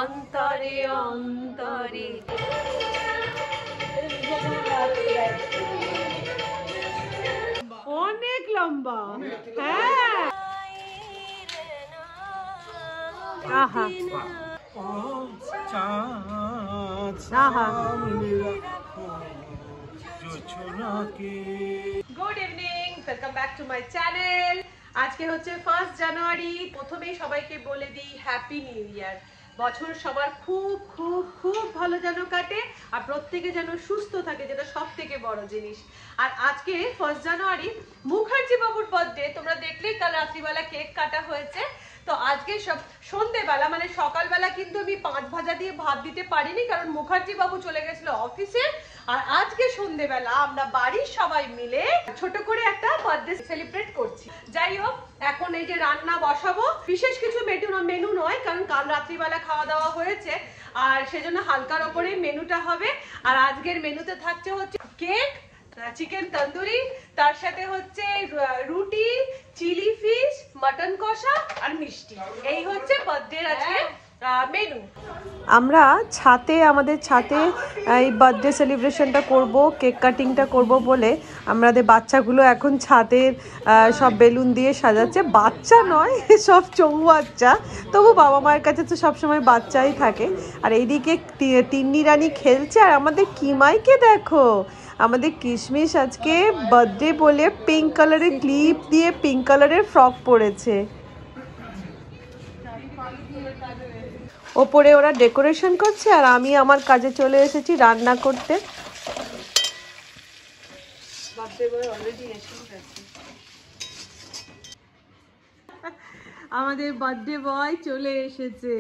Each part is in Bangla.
অন্তরে অন্তরে। অনেক লম্বা, হ্যাঁ। আহা আহা। Good evening, welcome back to my channel. আজকে হচ্ছে 1 জানুয়ারি। প্রথমেই সবাইকে বলে দিই হ্যাপি নিউ ইয়ার। বছর সবার খুব খুব খুব ভালো যেন কাটে, আর প্রত্যেকে যেন সুস্থ থাকে, যেটা সব থেকে বড় জিনিস। আর আজকে 1 জানুয়ারি মুখার্জি বাবুর বার্থডে। তোমরা দেখলেই কাল রাত্রিবেলা কেক কাটা হয়েছে। তো আজকে সন্ধ্যেবেলা মানে সকালবেলা কিন্তু আমি 5 ভাজা দিয়ে ভাত দিতে পারিনি, কারণ মুখার্জি বাবু চলে গেছিল অফিসে। আর আজকে সন্ধ্যেবেলা আমরা বাড়ির সবাই মিলে ছোট করে একটা বার্থডে সেলিব্রেট করছি। যাই হোক, এখন এই যে রান্না বসাবো। বিশেষ কিছু মেনু নয়, কারণ কাল রাত্রিবেলা খাওয়া দাওয়া হয়েছে, আর সেজন্য হালকার ওপরে মেনুটা হবে। আর আজকের মেনুতে থাকছে হচ্ছে কেক, চিকেন তন্দুরি, তার সাথে হচ্ছে রুটি, চিলি ফিশ, মাটন কষা আর মিষ্টি। এই হচ্ছে বার্থডের আজকে মেনু। আমরা আমাদের ছাতে এই বার্থডে সেলিব্রেশনটা করব, কেক কাটিংটা করব বলে আমাদের বাচ্চাগুলো এখন ছাদের সব বেলুন দিয়ে সাজাচ্ছে। বাচ্চা নয়, সব চৌবাচ্চা, তবু বাবা মায়ের কাছে তো সবসময় বাচ্চাই থাকে। আর এইদিকে তিন্নি রানী খেলছে। আর আমাদের কিমাইকে দেখো, আমাদের কিশমিশ আজকে বার্থডে বলে পিঙ্ক কালারের ক্লিপ দিয়ে পিঙ্ক কালারের ফ্রক পরেছে। ওপরে ওরা ডেকোরেশন করছে, আর আমি আমার কাজে চলে এসেছি রান্না করতে। আমাদের বার্থডে বয় চলে এসেছে।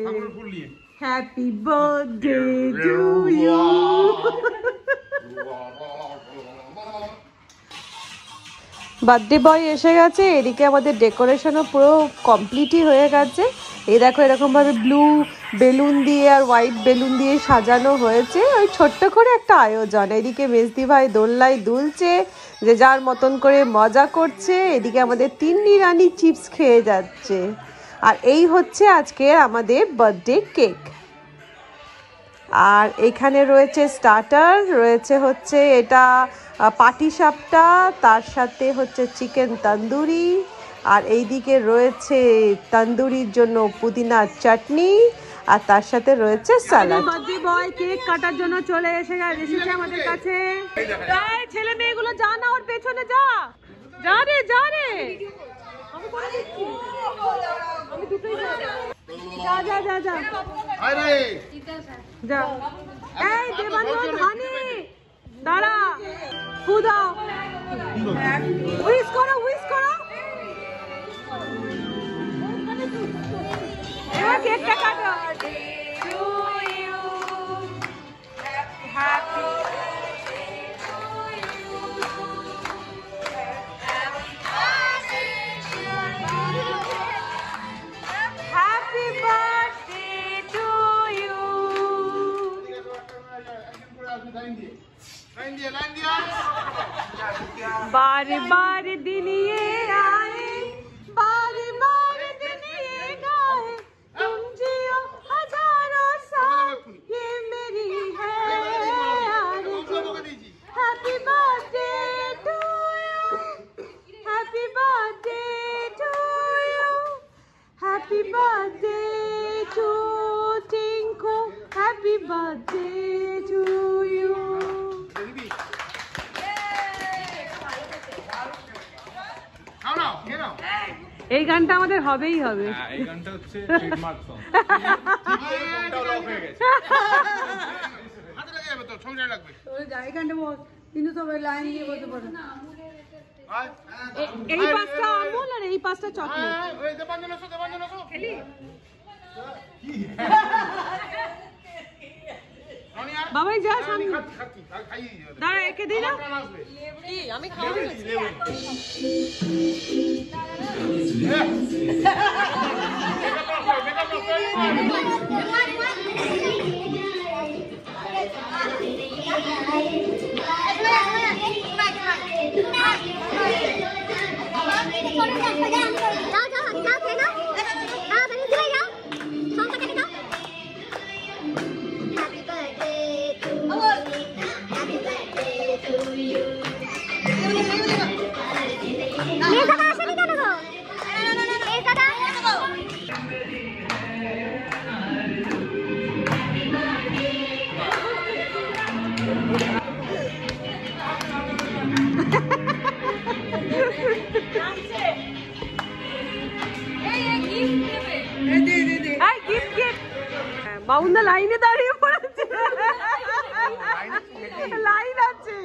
Happy birthday to you. Birthday boy এসে গেছে। এদিকে আমাদের ডেকোরেশনও পুরো কমপ্লিটই হয়ে গেছে। এই দেখো, এরকমভাবে ব্লু বেলুন দিয়ে আর হোয়াইট বেলুন দিয়ে সাজানো হয়েছে। ওই ছোট্ট করে একটা আয়োজন। এদিকে মেজদি ভাই দোলনায় দুলছে, যে যার মতন করে মজা করছে। এদিকে আমাদের তিন্নি রানী চিপস খেয়ে যাচ্ছে। আর এই হচ্ছে আজকে আমাদের বার্থডে কেক। আর এখানে রয়েছে স্টার্টার, রয়েছে হচ্ছে এটা পাটিসাপটা, তার সাথে হচ্ছে চিকেন তন্দুরি, আর এইদিকে রয়েছে তন্দুরির জন্য পুদিনার চাটনি, আর তার সাথে রয়েছে স্যালাড। বার্থডে বয় কেক কাটার জন্য চলে এসেছে আমাদের কাছে। ছেলে মেয়েগুলো যা না, ওর পেছনে যা রে যা রে। আমি দুটোই যা যা যা যা যা। এই দেবানন্দ হানি দাঁড়া, ফু দাও, উইশ করো উইশ করো। এবার কেকটা কাটো। बार बार दिन ये आए, बार बार दिन ये गाए, तुम जियो हजारों साल, ये मेरी है आरज़ू। Happy birthday to you, happy birthday to you, happy birthday to Tinku, happy birthday to you. এই গানটা আমাদের হবেই হবে। এই গানটা হচ্ছে ট্রেডমার্ক সং। ফোনটা লক হয়ে গেছে। হাতে লাগে যাবে তো, সময় লাগবে। ওই এই গানটা বল, কিন্তু সবাই লাইন দিয়ে বলতে পারে না। এই পাঁচটা আমুল আর এই পাঁচটা চকলেট। ওই দেবাঞ্জনসো খেলি। বাবাই যা সামনে দাঁড়া, একে দিই না কি আমি খাওয়াবো। বাউন্দা লাইনে দাঁড়িয়ে পড়েছে, লাইন আছে।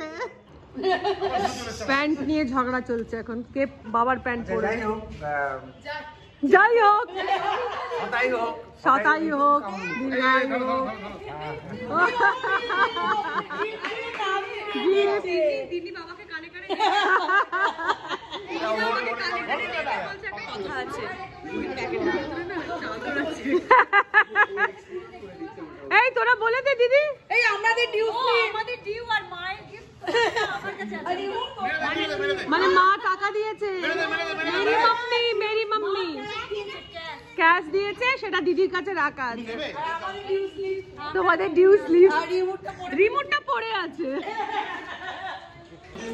প্যান্ট নিয়ে ঝগড়া চলছে এখন, কে বাবার প্যান্ট পরে। যাই হোক, সতাই হোক, দীর্ঘাই হোক, দিদি বাবাকে কানে কানে কথা আছে। এই তোরা বলে দে দিদি, এই আমাদের ডিউ আর মায়ের গিফট মানে মা টাকা দিয়েছে, মেরি মাম্মি ক্যাশ দিয়েছে, সেটা দিদির কাছে রাখা আছে। তোমাদের ডিউ স্লিপ, রিমোটটা পড়ে আছে।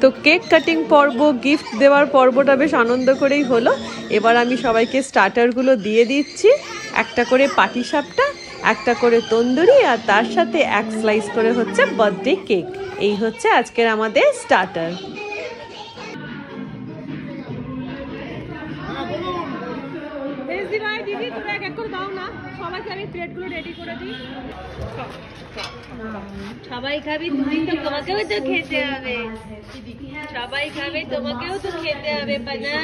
তো কেক কাটিং পর্ব, গিফট দেওয়ার পর্বটা বেশ আনন্দ করেই হলো। এবার আমি সবাইকে স্টার্টারগুলো দিয়ে দিচ্ছি, একটা করে পাটিসাপটা, একটা করে তন্দুরি, আর তার সাথে এক স্লাইস করে হচ্ছে বার্থডে কেক। এই হচ্ছে আজকের আমাদের স্টার্টার। দিদি তোরা এক এক করে দাও না, সবাইকে আমি প্লেটগুলো রেডি করে দিই। সবাই খাবি, তুমি তো তোমাকেও তো খেতে হবে। সবাই খাবে, তোমাকেও তো খেতে হবে পানা।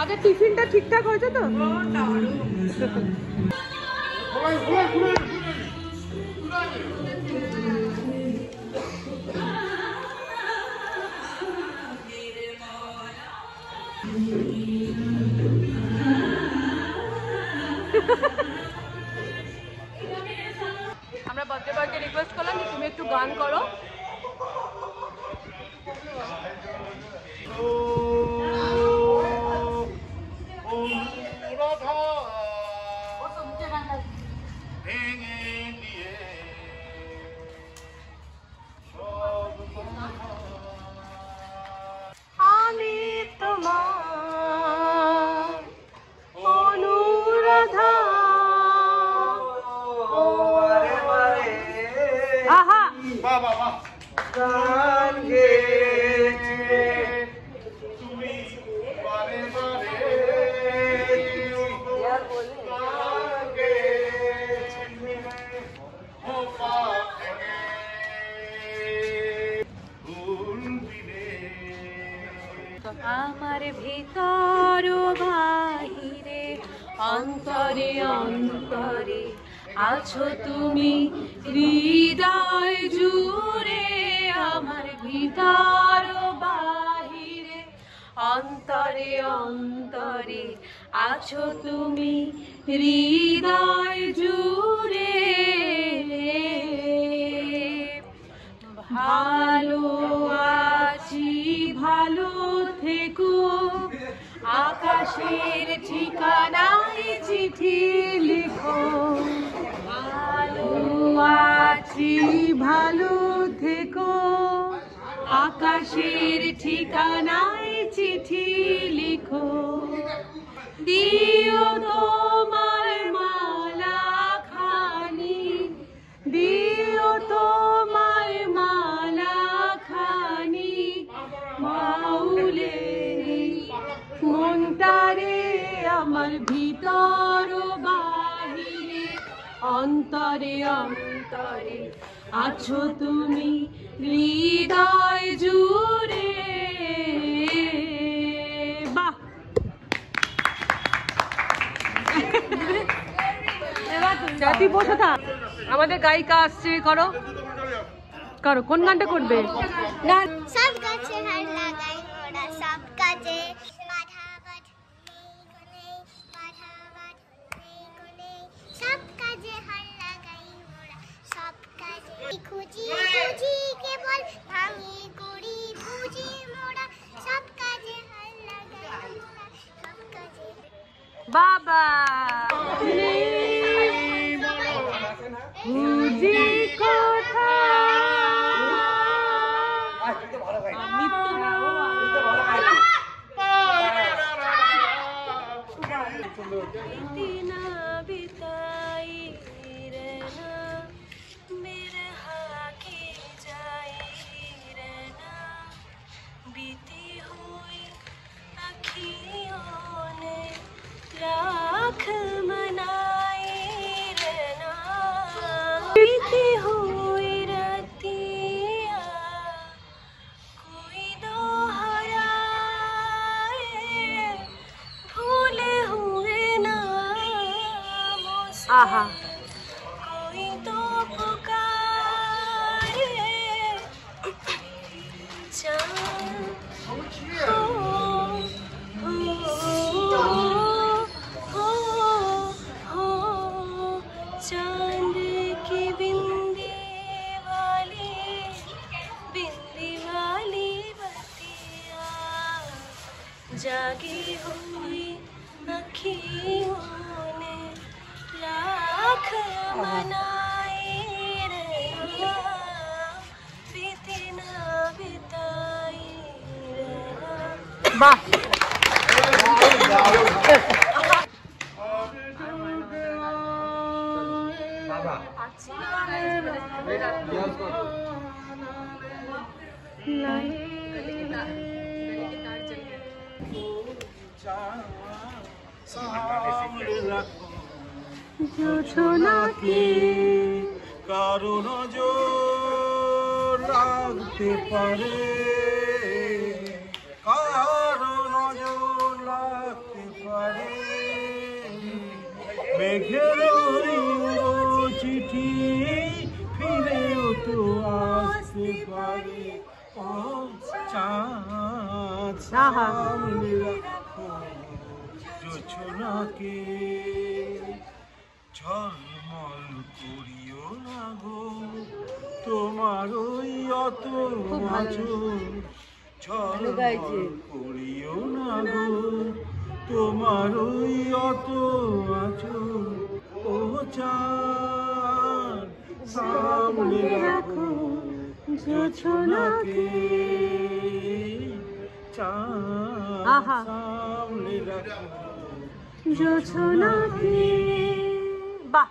আগে টিফিনটা ঠিকঠাক হয়েছে তো? আমরা বার্থডে বয়কে রিকোয়েস্ট করলাম যে তুমি একটু গান করো। আমি তোমার অনুরাধা, আহা গান গেয়েছে তুমি বারে বারে, আমার ভিতর বাহিরে অন্তরে অন্তরে আছো তুমি হৃদয় জুড়ে। আমার ভিতর বাহিরে অন্তরে অন্তরে আছো তুমি হৃদয় জুড়ে। ভালো আছি, ভালো থেকো, আকাশের ঠিকানায় চিঠি লিখো। ভালো আছি, ভালো থেকো, আকাশের ঠিকানায় চিঠি লিখো। দিও তোমার মালা খানি, দিও তোমার মালা খানি, মাউলে মনটারে আমার ভিতর বাহিরে অন্তরে অন্তরে আছো তুমি হৃদয় জুড়ে। বাহ, জাতি বসে থাক। আমাদের গায়িকা আসছে, করো করো। কোন গানটা করবে? না সব গাছে হার লাগাই মোরা, সব কাজে বাধা নেই কোনে, সব কাজে হার লাগাই মোরা, সব কাজে খুঁজি খুঁজি কেবল ভাঙি করি বুঝি মোরা, সব কাজে হার লাগাই মোরা, সব কাজে। বাবা বুঝি কথা बिताई रहना बिरहा की जाई रहना, बीती हुई अखियों ने राख मनाई आहा चांद की बिंदी वाली बत्तियाँ जागी हुई अखियों ने लाख मनाए रहना बीती ना बिताई रहना। वाह जो छोना के কারণ জোর লাগতে পারে কারণ জোর লাগতে পারে মেঘের চিঠি ফিরেও তো আসতে পারে ও চাঁদ সামনে রাখো জোছনাকে ঝলমল করিও না গো তোমার ওই অত আঁচল ঝলমল করিও না গো তোমার ওই অত আঁচল ও চাঁদ সামনে রাখো জোছনাকে চাঁদ সামনে রাখো জোছনাকে। বাহ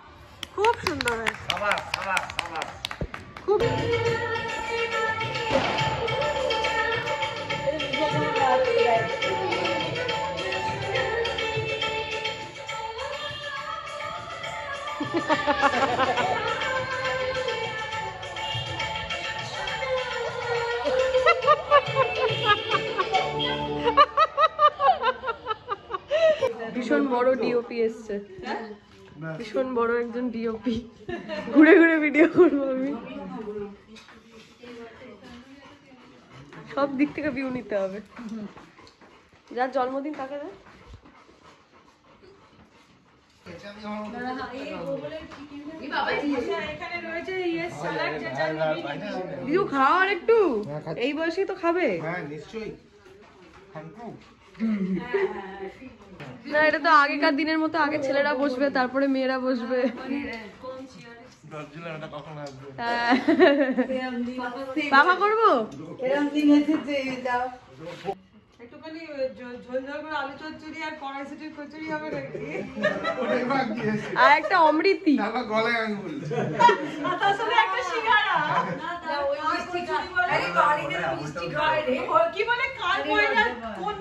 খুব সুন্দর হয়েছে খুব ভীষণ বড় ডিওপি এসছে, ভীষণ বড় একজন ডিওপি। ঘুরে ঘুরে ভিডিও করবো আমি, সব দিক থেকে ভিউ নিতে হবে। যার জন্মদিন তাকে দেয় বিজু খাও আর একটু, এই বয়সেই তো খাবে। না এটা তো আগেকার দিনের মতো, আগে ছেলেরা বসবে তারপরে মেয়েরা বসবে। বাবা করবো একটুখানি ঝোল ঝোল করে আলু চচ্চড়ি আর কড়াইশুটির কচুরি হবে নাকি, আর একটা অমৃতি একটা সিঙ্গারা। কি বলে কার ময়না কোন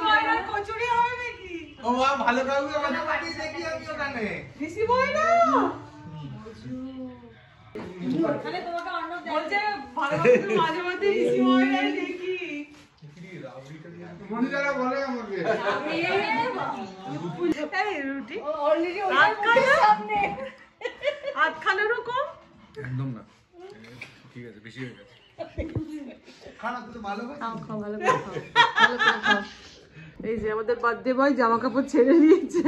ময়না কচুরি হবে নাকি? ও ভালো কাউকে আমাদের পার্টি দেখি আমি ওখানে ঋষি ময়না ওখানে তোমাকে অন্য বলছে ভালো মাঝে মাঝে ঋষি ময়না দেখি বন্ধুরা বলে আমাকে এই রুটি অলরেডি সামনে আটখানেরও কম একদম না, ঠিক আছে বেশি হয়ে গেছে। খানা তো ভালো হয়, খাও খাও ভালো করে খাও, ভালো করে খাও। এই যে আমাদের বার্থডে বয় জামা কাপড় ছেড়ে দিয়েছে।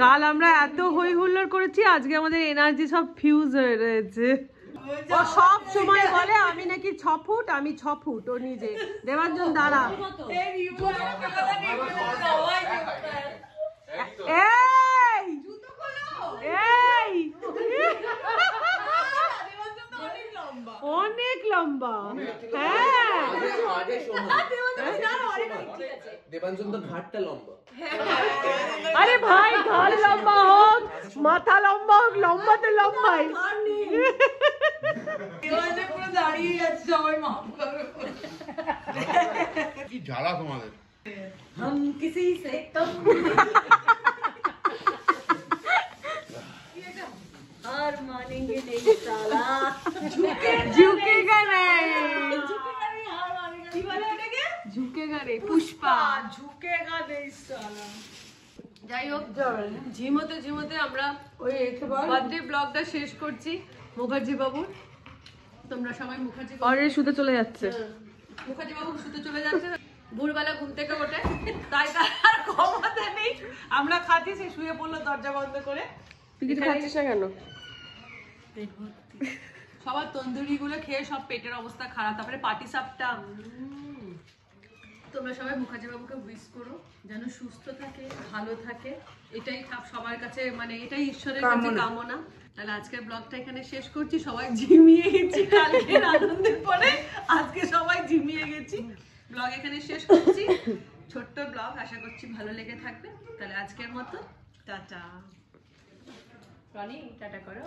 কাল আমরা এত হই হুল্লোড় করেছি, আজকে আমাদের এনার্জি সব ফিউজ হয়ে রয়েছে। ও সব সময় বলে আমি নাকি 6 ফুট, আমি 6 ফুট। ও নিজে দেবাঞ্জন দাঁড়া, এই অনেক লম্বা। হ্যাঁ দেবাঞ্জন তো ঘাটটা লম্বা। আরে ভাই ঘাড় লম্বা হোক, মাথা লম্বা হোক, লম্বা তো লম্বাই। কি জ্বালা তোমাদের। झुकेगा नहीं, झुकेगा नहीं पुष्पा, झुकेगा नहीं साला। যাই হোক, ঝিমোতে ঝিমোতে আমরা ওই বার্থডে ব্লগটা শেষ করছি মুখার্জি বাবুর। তোমরা সবাই মুখার্জি অলরেডি শুতে চলে যাচ্ছে। মুখার্জি বাবু শুতে চলে যাচ্ছে, ভোরবেলা ঘুম থেকে ওঠে, তাই তার আর ক্ষমতা নেই। আমরা খাচ্ছি, সে শুয়ে পড়লো দরজা বন্ধ করে। তুই কিছু খাচ্ছিস না কেন? সবার তন্দুরি গুলো খেয়ে সব পেটের অবস্থা খারাপ, তারপরে পাটি সাপটা। তোমরা সবাই মুখার্জি বাবুকে উইশ করো যেন সুস্থ থাকে, ভালো থাকে, এটাই সবার কাছে, মানে এটাই ঈশ্বরের কাছে কামনা। তাহলে আজকের ব্লগটা এখানে শেষ করছি। সবাই ঝিমিয়ে গেছি কালকের আনন্দের পরে, আজকে সবাই ঝিমিয়ে গেছি। ব্লগ এখানে শেষ করছি, ছোট্ট ব্লগ, আশা করছি ভালো লেগে থাকবে। তাহলে আজকের মতো টাটা। রনি টাটা করো।